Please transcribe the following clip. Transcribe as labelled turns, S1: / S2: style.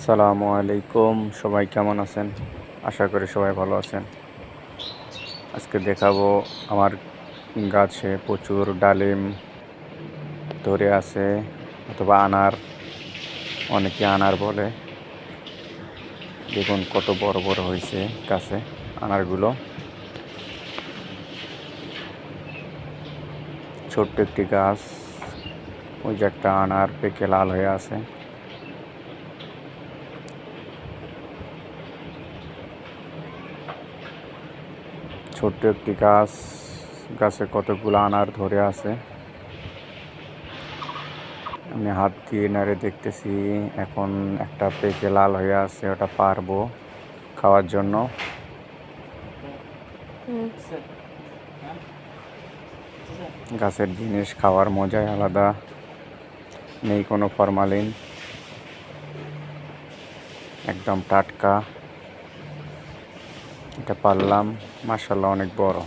S1: আসসালামু আলাইকুম, সবাই কেমন আছেন? আশা করি সবাই ভালো আছেন। আজকে দেখাবো আমার গাছে প্রচুর ডালিম ধরে আছে, অথবা আনার, অনেকে আনার বলে। দেখুন কত বড় বড় হয়েছে গাছে আনারগুলো। ছোট্ট একটি গাছ, ওই যে একটা আনার পেকে লাল হয়ে আছে। ছোট্ট একটি গাছ, গাছে কতগুলো আনার ধরে আছে। আমি হাত দিয়ে নাড়ে দেখতেছি, এখন একটা পেকে লাল হয়ে আছে, ওটা পারবো খাওয়ার জন্য। গাছের জিনিস খাওয়ার মজাই আলাদা, নেই কোনো ফরমালিন, একদম টাটকা। এটা পারলাম, মাশাআল্লাহ অনেক বড়।